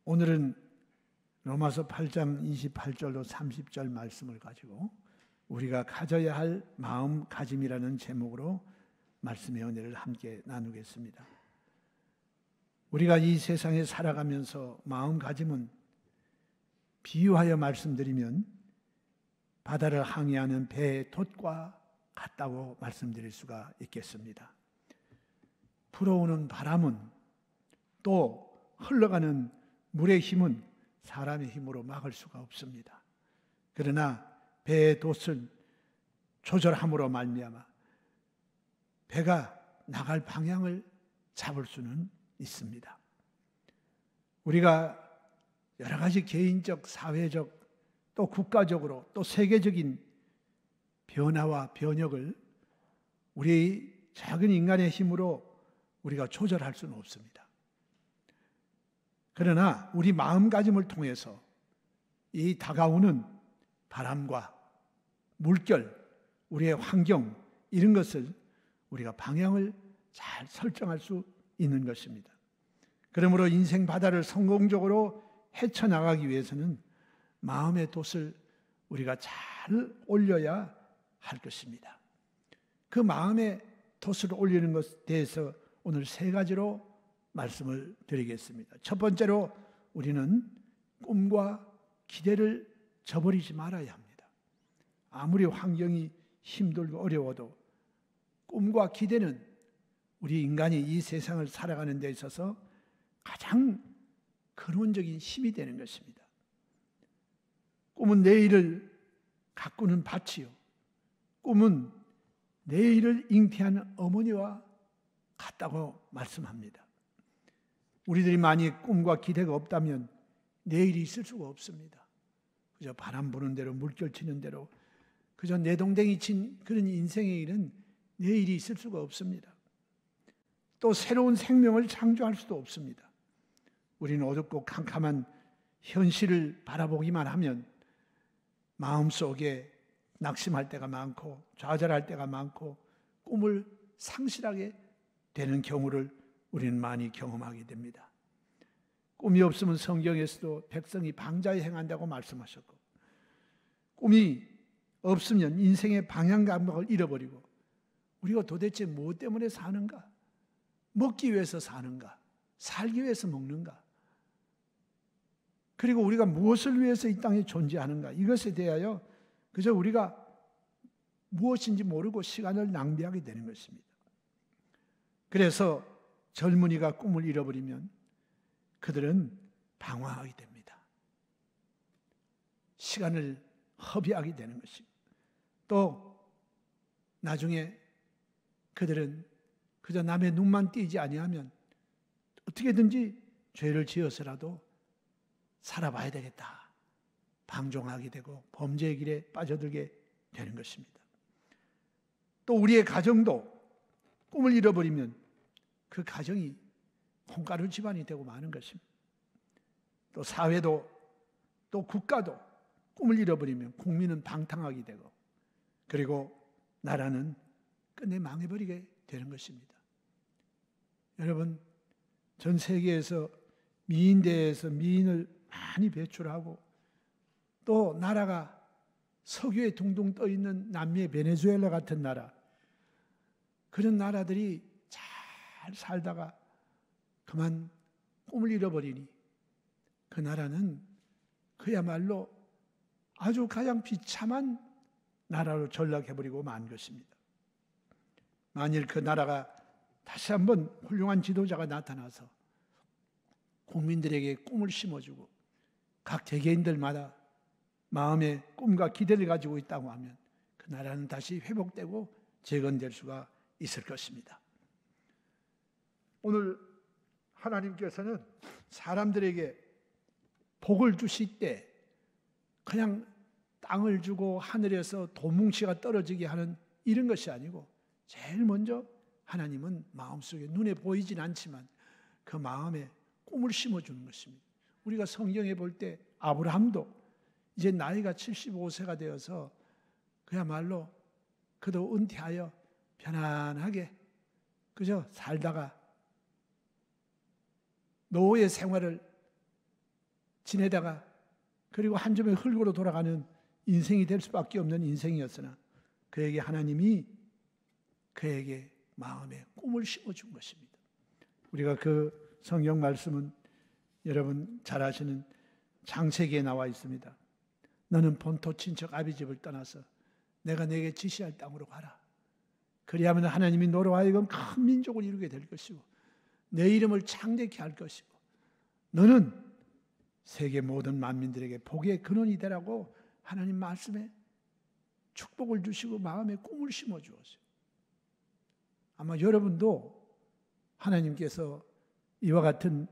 오늘은 로마서 8장 28절로 30절 말씀을 가지고 우리가 가져야 할 마음가짐이라는 제목으로 말씀의 은혜를 함께 나누겠습니다. 우리가 이 세상에 살아가면서 마음가짐은 비유하여 말씀드리면 바다를 항해하는 배의 돛과 같다고 말씀드릴 수가 있겠습니다. 불어오는 바람은 또 흘러가는 물의 힘은 사람의 힘으로 막을 수가 없습니다. 그러나 배의 돛을 조절함으로 말미암아 배가 나갈 방향을 잡을 수는 있습니다. 우리가 여러 가지 개인적, 사회적, 또 국가적으로, 또 세계적인 변화와 변혁을 우리 작은 인간의 힘으로 우리가 조절할 수는 없습니다. 그러나 우리 마음가짐을 통해서 이 다가오는 바람과 물결, 우리의 환경, 이런 것을 우리가 방향을 잘 설정할 수 있는 것입니다. 그러므로 인생 바다를 성공적으로 헤쳐나가기 위해서는 마음의 돛을 우리가 잘 올려야 할 것입니다. 그 마음의 돛을 올리는 것에 대해서 오늘 세 가지로 말씀을 드리겠습니다. 첫 번째로 우리는 꿈과 기대를 저버리지 말아야 합니다. 아무리 환경이 힘들고 어려워도 꿈과 기대는 우리 인간이 이 세상을 살아가는 데 있어서 가장 근원적인 힘이 되는 것입니다. 꿈은 내일을 가꾸는 밭이요, 꿈은 내일을 잉태하는 어머니와 같다고 말씀합니다. 우리들이 만약 꿈과 기대가 없다면 내일이 있을 수가 없습니다. 그저 바람 부는 대로, 물결 치는 대로, 그저 내동댕이 친 그런 인생의 일은 내일이 있을 수가 없습니다. 또 새로운 생명을 창조할 수도 없습니다. 우리는 어둡고 캄캄한 현실을 바라보기만 하면 마음속에 낙심할 때가 많고 좌절할 때가 많고 꿈을 상실하게 되는 경우를 우리는 많이 경험하게 됩니다. 꿈이 없으면 성경에서도 백성이 방자에 행한다고 말씀하셨고, 꿈이 없으면 인생의 방향 감각을 잃어버리고 우리가 도대체 무엇 때문에 사는가? 먹기 위해서 사는가? 살기 위해서 먹는가? 그리고 우리가 무엇을 위해서 이 땅에 존재하는가? 이것에 대하여 그저 우리가 무엇인지 모르고 시간을 낭비하게 되는 것입니다. 그래서 젊은이가 꿈을 잃어버리면 그들은 방황하게 됩니다. 시간을 허비하게 되는 것입니다. 또 나중에 그들은 그저 남의 눈만 띄지 아니하면 어떻게든지 죄를 지어서라도 살아봐야 되겠다, 방종하게 되고 범죄의 길에 빠져들게 되는 것입니다. 또 우리의 가정도 꿈을 잃어버리면 그 가정이 콩가루 집안이 되고 마는 것입니다. 또 사회도, 또 국가도 꿈을 잃어버리면 국민은 방탕하게 되고, 그리고 나라는 끝내 망해버리게 되는 것입니다. 여러분, 전 세계에서 미인대에서 미인을 많이 배출하고 또 나라가 석유에 둥둥 떠있는 남미의 베네수엘라 같은 나라, 그런 나라들이 잘 살다가 그만 꿈을 잃어버리니 그 나라는 그야말로 아주 가장 비참한 나라로 전락해버리고 만 것입니다. 만일 그 나라가 다시 한번 훌륭한 지도자가 나타나서 국민들에게 꿈을 심어주고 각 개개인들마다 마음의 꿈과 기대를 가지고 있다고 하면 그 나라는 다시 회복되고 재건될 수가 있을 것입니다. 오늘 하나님께서는 사람들에게 복을 주실 때 그냥 땅을 주고 하늘에서 도뭉치가 떨어지게 하는 이런 것이 아니고, 제일 먼저 하나님은 마음속에 눈에 보이진 않지만 그 마음에 꿈을 심어주는 것입니다. 우리가 성경에 볼 때 아브라함도 이제 나이가 75세가 되어서 그야말로 그도 은퇴하여 편안하게 그저 살다가 노후의 생활을 지내다가 그리고 한 점의 흙으로 돌아가는 인생이 될 수밖에 없는 인생이었으나 그에게 하나님이 그에게 마음에 꿈을 심어준 것입니다. 우리가 그 성경 말씀은 여러분 잘 아시는 창세기에 나와 있습니다. 너는 본토 친척 아비 집을 떠나서 내가 네게 지시할 땅으로 가라. 그리하면 하나님이 너로 하여금 큰 민족을 이루게 될 것이고 내 이름을 창대케 할 것이고 너는 세계 모든 만민들에게 복의 근원이 되라고 하나님 말씀에 축복을 주시고 마음에 꿈을 심어 주었어요. 아마 여러분도 하나님께서 이와 같은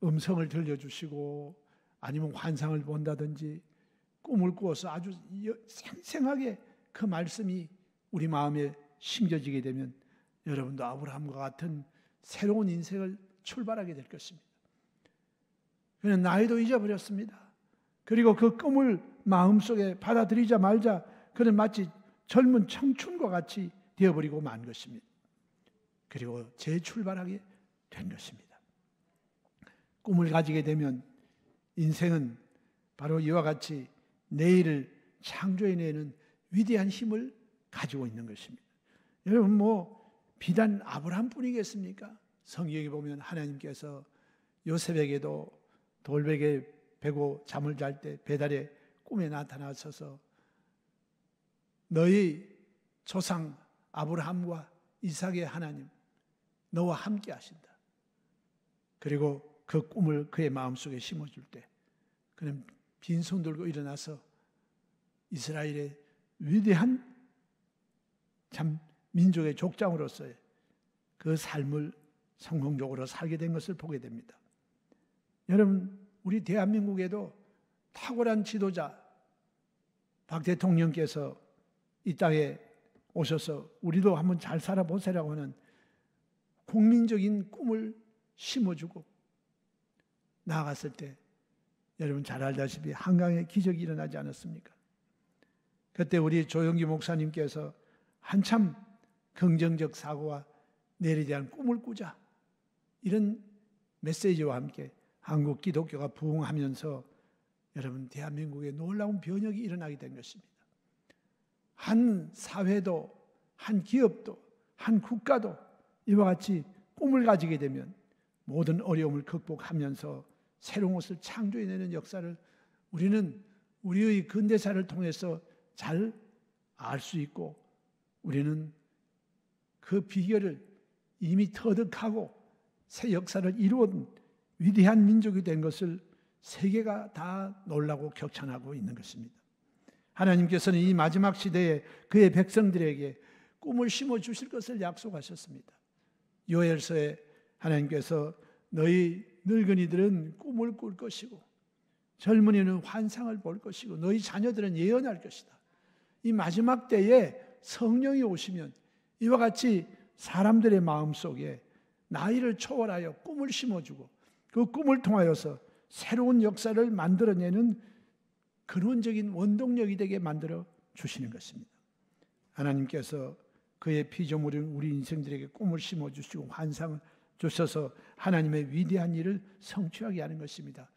음성을 들려주시고 아니면 환상을 본다든지 꿈을 꾸어서 아주 생생하게 그 말씀이 우리 마음에 심겨지게 되면 여러분도 아브라함과 같은 새로운 인생을 출발하게 될 것입니다. 그는 나이도 잊어버렸습니다. 그리고 그 꿈을 마음속에 받아들이자 말자 그는 마치 젊은 청춘과 같이 되어버리고 만 것입니다. 그리고 재출발하게 된 것입니다. 꿈을 가지게 되면 인생은 바로 이와 같이 내일을 창조해내는 위대한 힘을 가지고 있는 것입니다. 여러분 비단 아브라함뿐이겠습니까? 성경에 보면 하나님께서 요셉에게도 돌베개 베고 잠을 잘 때 배달의 꿈에 나타나셔서 너희 조상 아브라함과 이삭의 하나님 너와 함께 하신다. 그리고 그 꿈을 그의 마음속에 심어줄 때 그는 빈손 들고 일어나서 이스라엘의 위대한 참 민족의 족장으로서의 그 삶을 성공적으로 살게 된 것을 보게 됩니다. 여러분 우리 대한민국에도 탁월한 지도자 박 대통령께서 이 땅에 오셔서 우리도 한번 잘 살아보세라고 하는 국민적인 꿈을 심어주고 나아갔을 때 여러분 잘 알다시피 한강에 기적이 일어나지 않았습니까? 그때 우리 조영기 목사님께서 한참 긍정적 사고와 내일에 대한 꿈을 꾸자 이런 메시지와 함께 한국 기독교가 부흥하면서 여러분 대한민국에 놀라운 변혁이 일어나게 된 것입니다. 한 사회도 한 기업도 한 국가도 이와 같이 꿈을 가지게 되면 모든 어려움을 극복하면서 새로운 것을 창조해내는 역사를 우리는 우리의 근대사를 통해서 잘 알 수 있고 우리는 그 비결을 이미 터득하고 새 역사를 이루어온 위대한 민족이 된 것을 세계가 다 놀라고 격찬하고 있는 것입니다. 하나님께서는 이 마지막 시대에 그의 백성들에게 꿈을 심어 주실 것을 약속하셨습니다. 요엘서에 하나님께서 너희 늙은이들은 꿈을 꿀 것이고 젊은이는 환상을 볼 것이고 너희 자녀들은 예언할 것이다. 이 마지막 때에 성령이 오시면 이와 같이 사람들의 마음속에 나이를 초월하여 꿈을 심어주고 그 꿈을 통하여서 새로운 역사를 만들어내는 근원적인 원동력이 되게 만들어 주시는 것입니다. 하나님께서 그의 피조물인 우리 인생들에게 꿈을 심어주시고 환상을 주셔서 하나님의 위대한 일을 성취하게 하는 것입니다.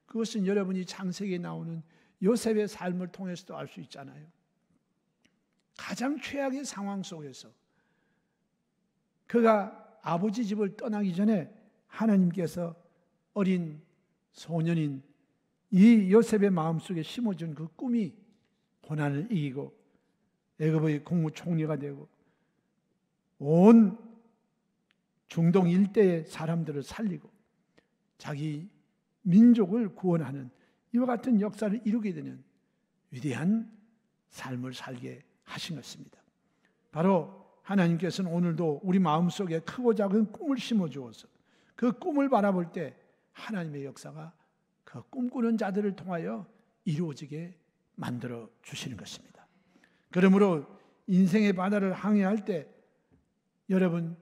그것은 여러분이 창세기에 나오는 요셉의 삶을 통해서도 알 수 있잖아요. 가장 최악의 상황 속에서 그가 아버지 집을 떠나기 전에 하나님께서 어린 소년인 이 요셉의 마음속에 심어준 그 꿈이 고난을 이기고 애굽의 국무총리가 되고 온 중동 일대의 사람들을 살리고 자기 민족을 구원하는 이와 같은 역사를 이루게 되는 위대한 삶을 살게 하신 것입니다. 바로 하나님께서는 오늘도 우리 마음속에 크고 작은 꿈을 심어주어서 그 꿈을 바라볼 때 하나님의 역사가 그 꿈꾸는 자들을 통하여 이루어지게 만들어 주시는 것입니다. 그러므로 인생의 바다를 항해할 때 여러분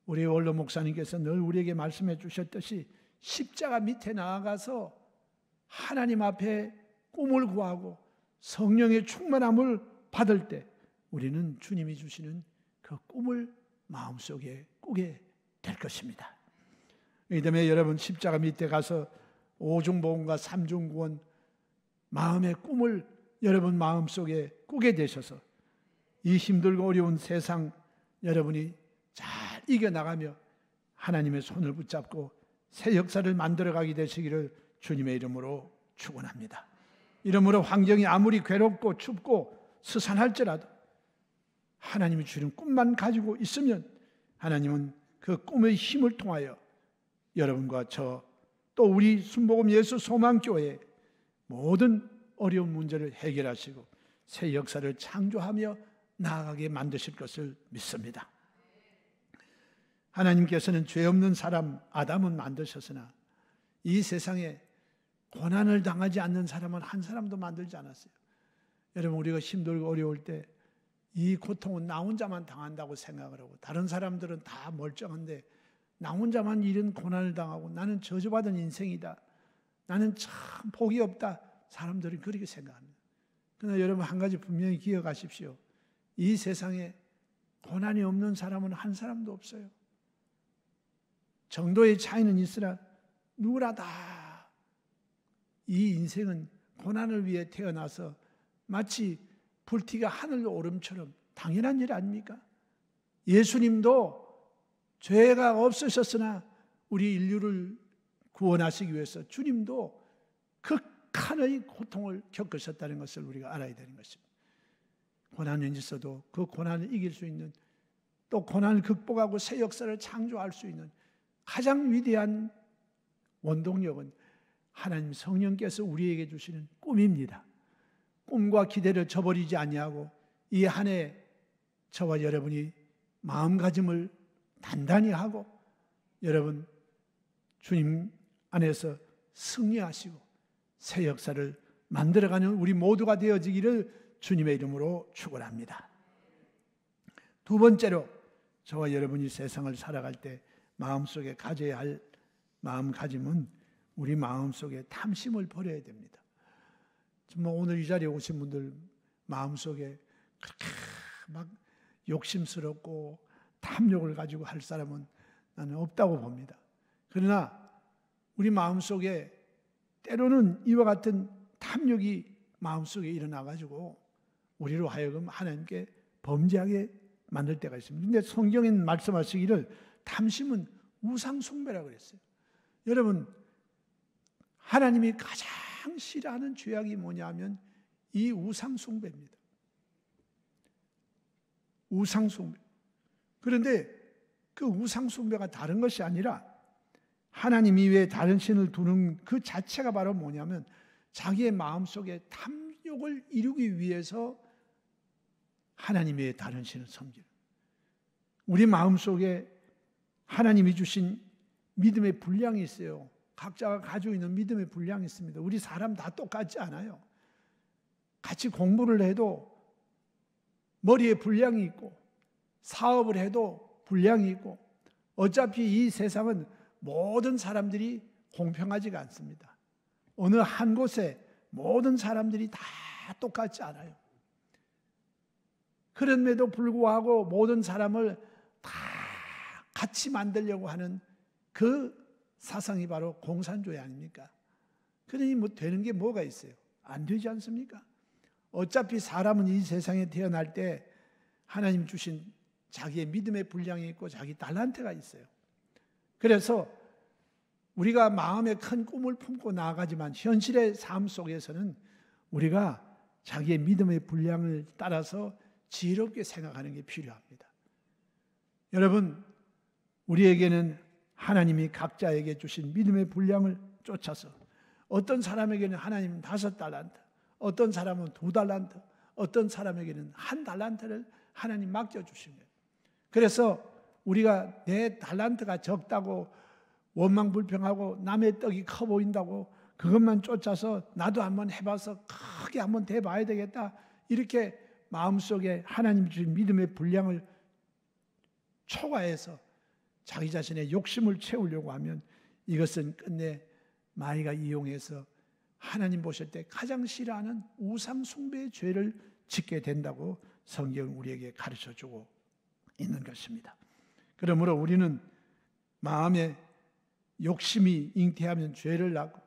우리 원로 목사님께서 늘 우리에게 말씀해 주셨듯이 십자가 밑에 나아가서 하나님 앞에 꿈을 구하고 성령의 충만함을 받을 때 우리는 주님이 주시는 그 꿈을 마음속에 꾸게 될 것입니다. 이 때문에 여러분 십자가 밑에 가서 오중복음과 삼중구원 마음의 꿈을 여러분 마음속에 꾸게 되셔서 이 힘들고 어려운 세상 여러분이 잘 이겨나가며 하나님의 손을 붙잡고 새 역사를 만들어가게 되시기를 주님의 이름으로 축원합니다. 이러므로 환경이 아무리 괴롭고 춥고 스산할지라도 하나님이 주는 꿈만 가지고 있으면 하나님은 그 꿈의 힘을 통하여 여러분과 저 또 우리 순복음 예수 소망교회의 모든 어려운 문제를 해결하시고 새 역사를 창조하며 나아가게 만드실 것을 믿습니다. 하나님께서는 죄 없는 사람 아담은 만드셨으나 이 세상에 고난을 당하지 않는 사람은 한 사람도 만들지 않았어요. 여러분, 우리가 힘들고 어려울 때 이 고통은 나 혼자만 당한다고 생각을 하고 다른 사람들은 다 멀쩡한데 나 혼자만 이런 고난을 당하고 나는 저주받은 인생이다, 나는 참 복이 없다, 사람들은 그렇게 생각합니다. 그러나 여러분, 한 가지 분명히 기억하십시오. 이 세상에 고난이 없는 사람은 한 사람도 없어요. 정도의 차이는 있으나 누구나 다 이 인생은 고난을 위해 태어나서 마치 불티가 하늘로 오름처럼 당연한 일 아닙니까? 예수님도 죄가 없으셨으나 우리 인류를 구원하시기 위해서 주님도 극한의 고통을 겪으셨다는 것을 우리가 알아야 되는 것입니다. 고난은 있어도 그 고난을 이길 수 있는, 또 고난을 극복하고 새 역사를 창조할 수 있는 가장 위대한 원동력은 하나님 성령께서 우리에게 주시는 꿈입니다. 꿈과 기대를 저버리지 아니하고 이 한 해 저와 여러분이 마음가짐을 단단히 하고 여러분 주님 안에서 승리하시고 새 역사를 만들어가는 우리 모두가 되어지기를 주님의 이름으로 축원합니다. 두 번째로, 저와 여러분이 세상을 살아갈 때 마음속에 가져야 할 마음가짐은 우리 마음속에 탐심을 버려야 됩니다. 정말 오늘 이 자리에 오신 분들 마음속에 그렇게 막 욕심스럽고 탐욕을 가지고 할 사람은 나는 없다고 봅니다. 그러나 우리 마음속에 때로는 이와 같은 탐욕이 마음속에 일어나가지고 우리로 하여금 하나님께 범죄하게 만들 때가 있습니다. 그런데 성경은 말씀하시기를 탐심은 우상숭배라고 그랬어요. 여러분, 하나님이 가장 싫어하는 죄악이 뭐냐면 이 우상숭배입니다. 우상숭배. 그런데 그 우상숭배가 다른 것이 아니라 하나님 이외에 다른 신을 두는 그 자체가 바로 뭐냐면 자기의 마음속에 탐욕을 이루기 위해서 하나님 외에 다른 신을 섬기는, 우리 마음속에 하나님이 주신 믿음의 분량이 있어요. 각자가 가지고 있는 믿음의 분량이 있습니다. 우리 사람 다 똑같지 않아요. 같이 공부를 해도 머리에 분량이 있고 사업을 해도 분량이 있고 어차피 이 세상은 모든 사람들이 공평하지가 않습니다. 어느 한 곳에 모든 사람들이 다 똑같지 않아요. 그럼에도 불구하고 모든 사람을 다 같이 만들려고 하는 그 사상이 바로 공산주의 아닙니까? 그러니 뭐 되는 게 뭐가 있어요? 안 되지 않습니까? 어차피 사람은 이 세상에 태어날 때 하나님 주신 자기의 믿음의 분량이 있고 자기 달란트가 있어요. 그래서 우리가 마음에 큰 꿈을 품고 나아가지만 현실의 삶 속에서는 우리가 자기의 믿음의 분량을 따라서 지혜롭게 생각하는 게 필요합니다. 여러분, 우리에게는 하나님이 각자에게 주신 믿음의 분량을 쫓아서 어떤 사람에게는 하나님은 5달란트, 어떤 사람은 2달란트, 어떤 사람에게는 1달란트를 하나님 맡겨주신 거예요. 그래서 우리가 내 달란트가 적다고 원망불평하고 남의 떡이 커 보인다고 그것만 쫓아서 나도 한번 해봐서 크게 한번 돼봐야 되겠다, 이렇게 마음속에 하나님 주신 믿음의 분량을 초과해서 자기 자신의 욕심을 채우려고 하면 이것은 끝내 마귀가 이용해서 하나님 보실 때 가장 싫어하는 우상 숭배의 죄를 짓게 된다고 성경은 우리에게 가르쳐주고 있는 것입니다. 그러므로 우리는 마음에 욕심이 잉태하면 죄를 낳고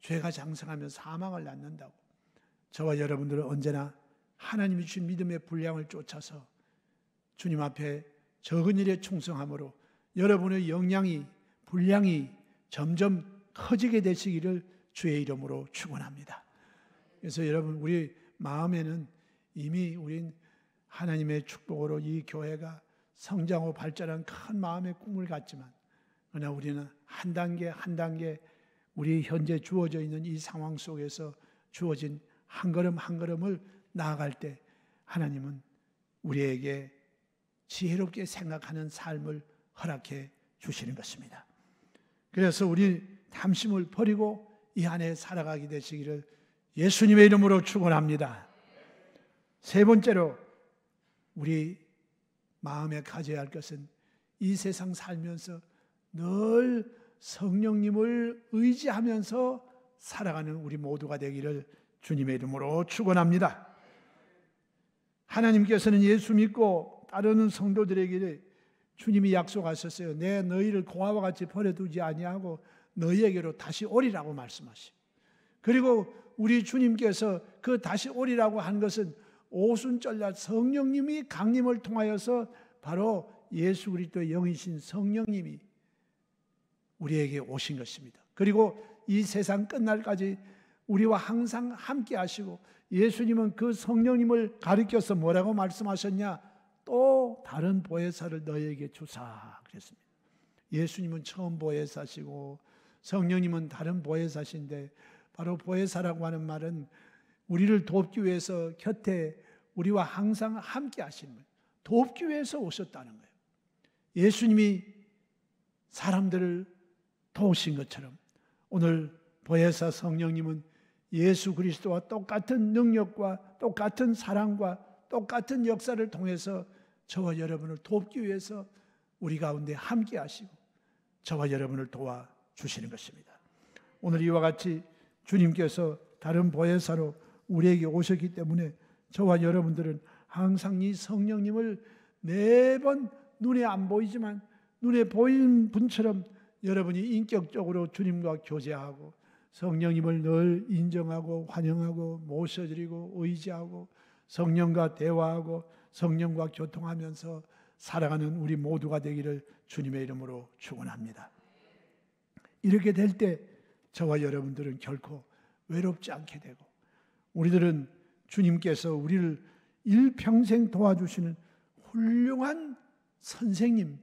죄가 장성하면 사망을 낳는다고. 저와 여러분들은 언제나 하나님이 주신 믿음의 분량을 쫓아서 주님 앞에 적은 일에 충성함으로 여러분의 분량이 점점 커지게 되시기를 주의 이름으로 축원합니다. 그래서 여러분, 우리 마음에는 이미 우린 하나님의 축복으로 이 교회가 성장하고 발전한 큰 마음의 꿈을 갖지만, 그러나 우리는 한 단계 한 단계 우리 현재 주어져 있는 이 상황 속에서 주어진 한 걸음 한 걸음을 나아갈 때 하나님은 우리에게 지혜롭게 생각하는 삶을 허락해 주시는 것입니다. 그래서 우리 탐심을 버리고 이 안에 살아가게 되시기를 예수님의 이름으로 축원합니다. 세 번째로 우리 마음에 가져야 할 것은 이 세상 살면서 늘 성령님을 의지하면서 살아가는 우리 모두가 되기를 주님의 이름으로 축원합니다. 하나님께서는 예수 믿고 따르는 성도들에게 주님이 약속하셨어요. 내 너희를 공화와 같이 버려두지 아니하고 너희에게로 다시 오리라고 말씀하시고, 그리고 우리 주님께서 그 다시 오리라고 한 것은 오순절날 성령님이 강림을 통하여서 바로 예수 그리스도의 영이신 성령님이 우리에게 오신 것입니다. 그리고 이 세상 끝날까지 우리와 항상 함께 하시고, 예수님은 그 성령님을 가리켜서 뭐라고 말씀하셨냐? 또 다른 보혜사를 너희에게 주사 그랬습니다. 예수님은 처음 보혜사시고 성령님은 다른 보혜사신데, 바로 보혜사라고 하는 말은 우리를 돕기 위해서 곁에 우리와 항상 함께 하시는 거예요. 돕기 위해서 오셨다는 거예요. 예수님이 사람들을 도우신 것처럼 오늘 보혜사 성령님은 예수 그리스도와 똑같은 능력과 똑같은 사랑과 똑같은 역사를 통해서 저와 여러분을 돕기 위해서 우리 가운데 함께 하시고 저와 여러분을 도와주시는 것입니다. 오늘 이와 같이 주님께서 다른 보혜사로 우리에게 오셨기 때문에 저와 여러분들은 항상 이 성령님을 매번 눈에 안 보이지만 눈에 보이는 분처럼 여러분이 인격적으로 주님과 교제하고 성령님을 늘 인정하고 환영하고 모셔드리고 의지하고 성령과 대화하고 성령과 교통하면서 살아가는 우리 모두가 되기를 주님의 이름으로 축원합니다. 이렇게 될 때 저와 여러분들은 결코 외롭지 않게 되고, 우리들은 주님께서 우리를 일평생 도와주시는 훌륭한 선생님,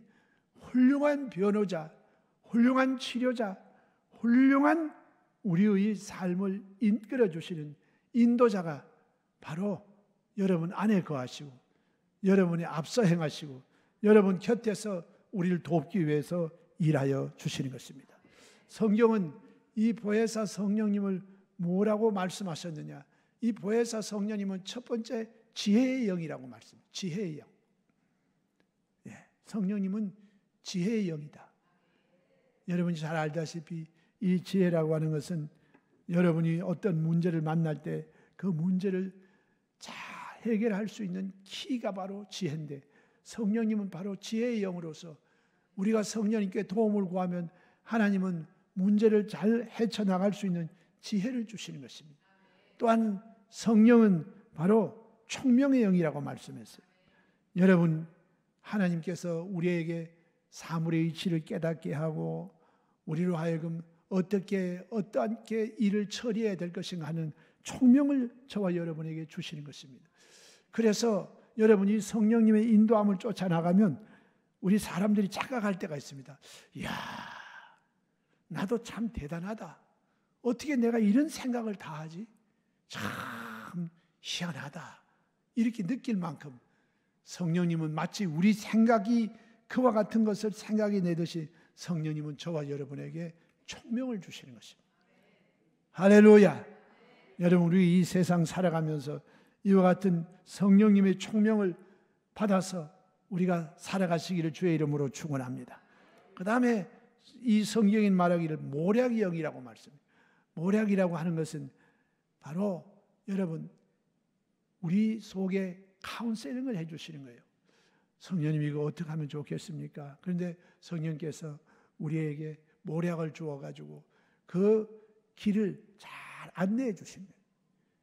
훌륭한 변호자, 훌륭한 치료자, 훌륭한 우리의 삶을 이끌어 주시는 인도자가 바로 여러분 안에 거하시고 여러분이 앞서 행하시고 여러분 곁에서 우리를 돕기 위해서 일하여 주시는 것입니다. 성경은 이 보혜사 성령님을 뭐라고 말씀하셨느냐? 이 보혜사 성령님은 첫 번째 지혜의 영이라고 말씀합니다. 지혜의 영. 성령님은 지혜의 영이다. 여러분이 잘 알다시피 이 지혜라고 하는 것은 여러분이 어떤 문제를 만날 때 그 문제를 잘 해결할 수 있는 키가 바로 지혜인데, 성령님은 바로 지혜의 영으로서 우리가 성령님께 도움을 구하면 하나님은 문제를 잘 헤쳐나갈 수 있는 지혜를 주시는 것입니다. 또한 성령은 바로 총명의 영이라고 말씀했어요. 여러분, 하나님께서 우리에게 사물의 이치를 깨닫게 하고 우리로 하여금 어떻게 일을 처리해야 될 것인가 하는 총명을 저와 여러분에게 주시는 것입니다. 그래서 여러분이 성령님의 인도함을 쫓아나가면 우리 사람들이 착각할 때가 있습니다. 이야, 나도 참 대단하다. 어떻게 내가 이런 생각을 다 하지? 참 희한하다. 이렇게 느낄 만큼 성령님은 마치 우리 생각이 그와 같은 것을 생각이 내듯이 성령님은 저와 여러분에게 총명을 주시는 것입니다. 할렐루야. 여러분, 우리 이 세상 살아가면서 이와 같은 성령님의 총명을 받아서 우리가 살아가시기를 주의 이름으로 축원합니다. 그 다음에 이 성경인 말하기를 모략의 영이라고 말씀합니다. 모략이라고 하는 것은 바로 여러분 우리 속에 카운셀링을 해주시는 거예요. 성령님 이거 어떻게 하면 좋겠습니까? 그런데 성령께서 우리에게 모략을 주어가지고 그 길을 잘 안내해 주십니다.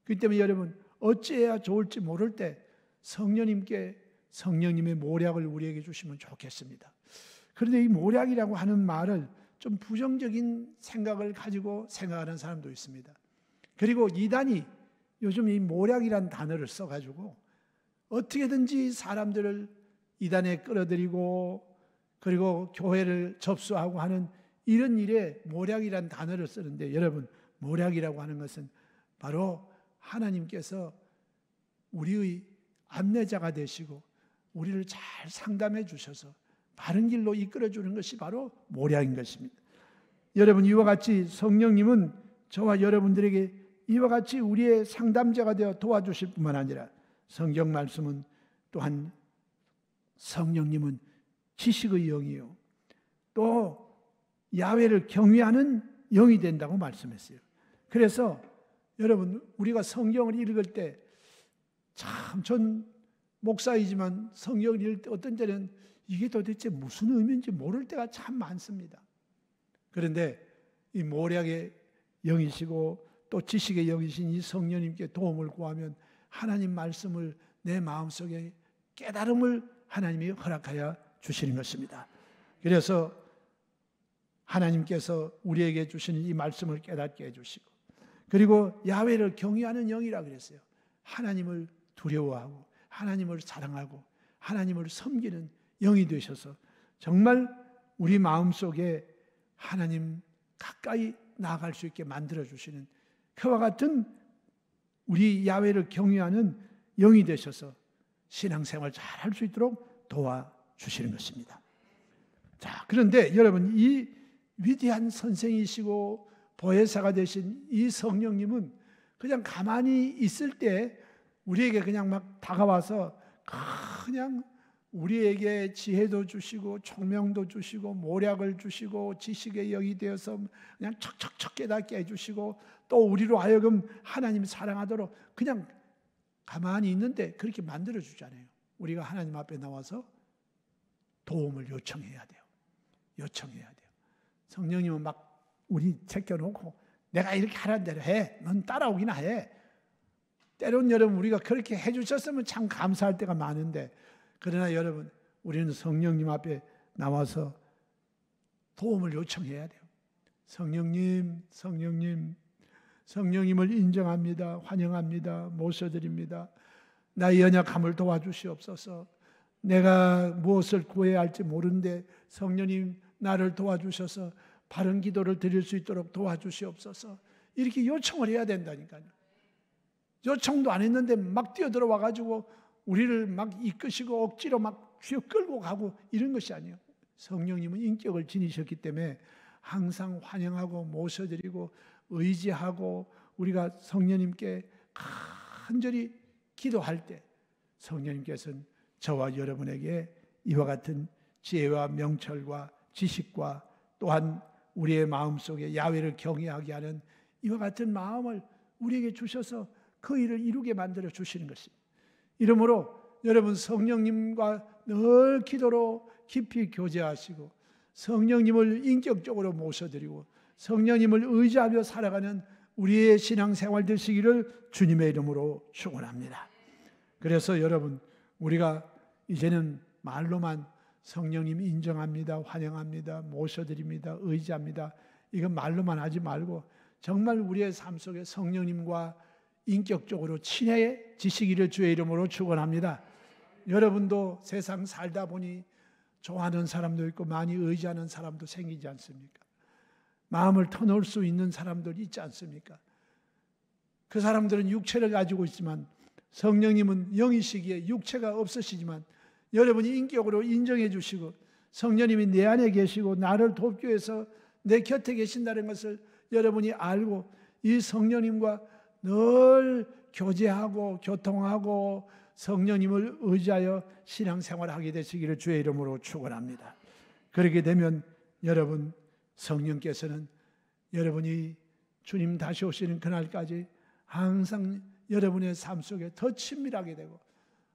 그렇기 때문에 여러분 어찌해야 좋을지 모를 때 성령님의 모략을 우리에게 주시면 좋겠습니다. 그런데 이 모략이라고 하는 말을 좀 부정적인 생각을 가지고 생각하는 사람도 있습니다. 그리고 이단이 요즘 이 모략이라는 단어를 써가지고 어떻게든지 사람들을 이단에 끌어들이고 그리고 교회를 접수하고 하는 이런 일에 모략이라는 단어를 쓰는데, 여러분 모략이라고 하는 것은 바로 하나님께서 우리의 안내자가 되시고 우리를 잘 상담해 주셔서 바른 길로 이끌어 주는 것이 바로 모략인 것입니다. 여러분 이와 같이 성령님은 저와 여러분들에게 이와 같이 우리의 상담자가 되어 도와주실 뿐만 아니라 성경 말씀은 또한 성령님은 지식의 영이요 또 야훼를 경외하는 영이 된다고 말씀했어요. 그래서 여러분 우리가 성경을 읽을 때 참 전 목사이지만 성경을 읽을 때 어떤 때는 이게 도대체 무슨 의미인지 모를 때가 참 많습니다. 그런데 이 모략의 영이시고 또 지식의 영이신 이 성령님께 도움을 구하면 하나님 말씀을 내 마음속에 깨달음을 하나님이 허락하여 주시는 것입니다. 그래서 하나님께서 우리에게 주시는 이 말씀을 깨닫게 해주시고, 그리고 야훼를 경외하는 영이라 그랬어요. 하나님을 두려워하고 하나님을 사랑하고 하나님을 섬기는 영이 되셔서 정말 우리 마음속에 하나님 가까이 나아갈 수 있게 만들어주시는 그와 같은 우리 야훼를 경외하는 영이 되셔서 신앙생활 잘 할 수 있도록 도와주시는 것입니다. 자, 그런데 여러분 이 위대한 선생이시고 보혜사가 되신 이 성령님은 그냥 가만히 있을 때 우리에게 그냥 막 다가와서 그냥 우리에게 지혜도 주시고 총명도 주시고 모략을 주시고 지식의 영이 되어서 그냥 척척척 깨닫게 해주시고 또 우리로 하여금 하나님 사랑하도록 그냥 가만히 있는데 그렇게 만들어주잖아요. 우리가 하나님 앞에 나와서 도움을 요청해야 돼요. 요청해야 돼요. 성령님은 막 우리 제껴놓고 내가 이렇게 하라는 대로 해. 넌 따라오기나 해. 때론 여러분 우리가 그렇게 해주셨으면 참 감사할 때가 많은데, 그러나 여러분 우리는 성령님 앞에 나와서 도움을 요청해야 돼요. 성령님을 인정합니다. 환영합니다. 모셔드립니다. 나의 연약함을 도와주시옵소서. 내가 무엇을 구해야 할지 모르는데 성령님 나를 도와주셔서 바른 기도를 드릴 수 있도록 도와주시옵소서. 이렇게 요청을 해야 된다니까요. 요청도 안 했는데 막 뛰어들어와 가지고 우리를 막 이끄시고 억지로 막 쥐어 끌고 가고 이런 것이 아니에요. 성령님은 인격을 지니셨기 때문에 항상 환영하고 모셔드리고 의지하고 우리가 성령님께 간절히 기도할 때 성령님께서는 저와 여러분에게 이와 같은 지혜와 명철과 지식과 또한 우리의 마음속에 야훼를 경외하게 하는 이와 같은 마음을 우리에게 주셔서 그 일을 이루게 만들어 주시는 것입니다. 이러므로 여러분 성령님과 늘 기도로 깊이 교제하시고 성령님을 인격적으로 모셔드리고 성령님을 의지하며 살아가는 우리의 신앙생활 되시기를 주님의 이름으로 축원합니다. 그래서 여러분 우리가 이제는 말로만 성령님 인정합니다, 환영합니다, 모셔드립니다, 의지합니다, 이건 말로만 하지 말고 정말 우리의 삶 속에 성령님과 인격적으로 친해지시기를 주의 이름으로 축원합니다. 여러분도 세상 살다 보니 좋아하는 사람도 있고 많이 의지하는 사람도 생기지 않습니까? 마음을 터놓을 수 있는 사람들 있지 않습니까? 그 사람들은 육체를 가지고 있지만 성령님은 영이시기에 육체가 없으시지만 여러분이 인격으로 인정해 주시고 성령님이 내 안에 계시고 나를 돕기 위해서 내 곁에 계신다는 것을 여러분이 알고 이 성령님과 늘 교제하고 교통하고 성령님을 의지하여 신앙생활하게 되시기를 주의 이름으로 축원합니다. 그렇게 되면 여러분 성령께서는 여러분이 주님 다시 오시는 그날까지 항상 여러분의 삶 속에 더 친밀하게 되고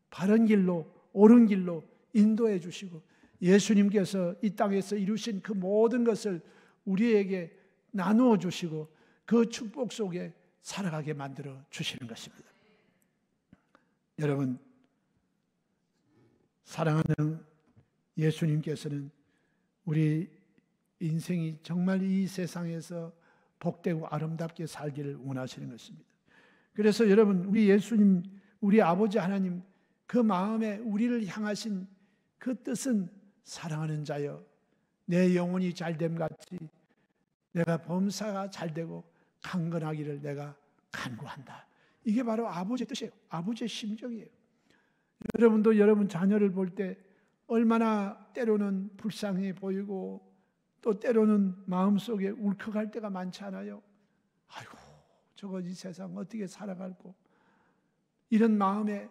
바른 길로 옳은 길로 인도해 주시고 예수님께서 이 땅에서 이루신 그 모든 것을 우리에게 나누어 주시고 그 축복 속에 살아가게 만들어 주시는 것입니다. 여러분, 사랑하는 예수님께서는 우리 인생이 정말 이 세상에서 복되고 아름답게 살기를 원하시는 것입니다. 그래서 여러분, 우리 예수님, 우리 아버지 하나님 그 마음에 우리를 향하신 그 뜻은 사랑하는 자여 내 영혼이 잘됨 같이 내가 범사가 잘되고 강건하기를 내가 간구한다. 이게 바로 아버지의 뜻이에요. 아버지의 심정이에요. 여러분도 여러분 자녀를 볼 때 얼마나 때로는 불쌍해 보이고 또 때로는 마음속에 울컥할 때가 많지 않아요? 아이고, 저거 이 세상 어떻게 살아갈고, 이런 마음에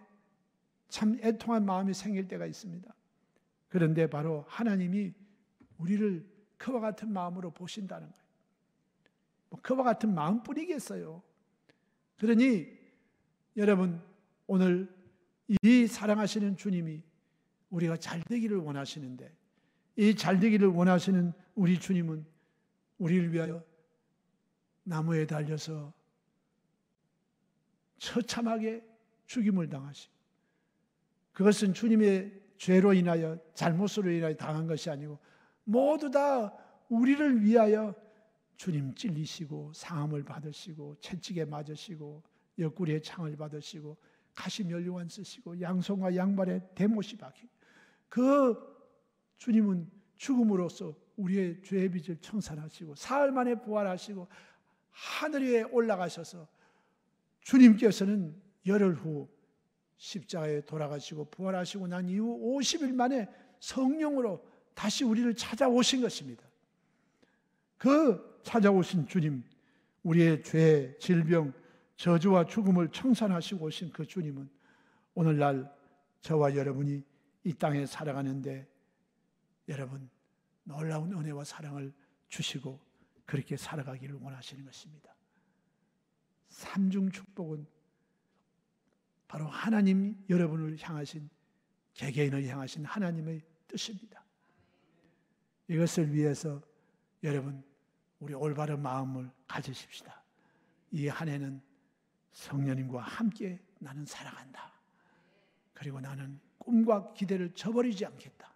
참 애통한 마음이 생길 때가 있습니다. 그런데 바로 하나님이 우리를 그와 같은 마음으로 보신다는 거예요. 뭐 그와 같은 마음뿐이겠어요. 그러니 여러분, 오늘 이 사랑하시는 주님이 우리가 잘 되기를 원하시는데, 이 잘 되기를 원하시는 우리 주님은 우리를 위하여 나무에 달려서 처참하게 죽임을 당하시고, 그것은 주님의 죄로 인하여 잘못으로 인하여 당한 것이 아니고 모두 다 우리를 위하여 주님 찔리시고 상함을 받으시고 채찍에 맞으시고 옆구리에 창을 받으시고 가시면류관 쓰시고 양손과 양발에 대못이 박히고, 그 주님은 죽음으로써 우리의 죄의 빚을 청산하시고 사흘 만에 부활하시고 하늘에 올라가셔서 주님께서는 열흘 후 십자가에 돌아가시고 부활하시고 난 이후 50일 만에 성령으로 다시 우리를 찾아오신 것입니다. 그 찾아오신 주님, 우리의 죄, 질병, 저주와 죽음을 청산하시고 오신 그 주님은 오늘날 저와 여러분이 이 땅에 살아가는데 여러분 놀라운 은혜와 사랑을 주시고 그렇게 살아가기를 원하시는 것입니다. 삼중 축복은 바로 하나님 여러분을 향하신, 개개인을 향하신 하나님의 뜻입니다. 이것을 위해서 여러분 우리 올바른 마음을 가지십시다. 이 한 해는 성령님과 함께 나는 살아간다. 그리고 나는 꿈과 기대를 저버리지 않겠다.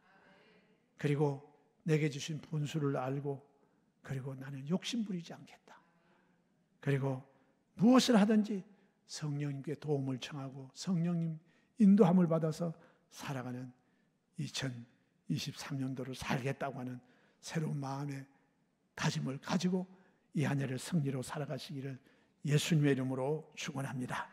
그리고 내게 주신 분수를 알고, 그리고 나는 욕심 부리지 않겠다. 그리고 무엇을 하든지 성령님께 도움을 청하고 성령님 인도함을 받아서 살아가는 2023년도를 살겠다고 하는 새로운 마음의 다짐을 가지고 이 한 해를 승리로 살아가시기를 예수님의 이름으로 축원합니다.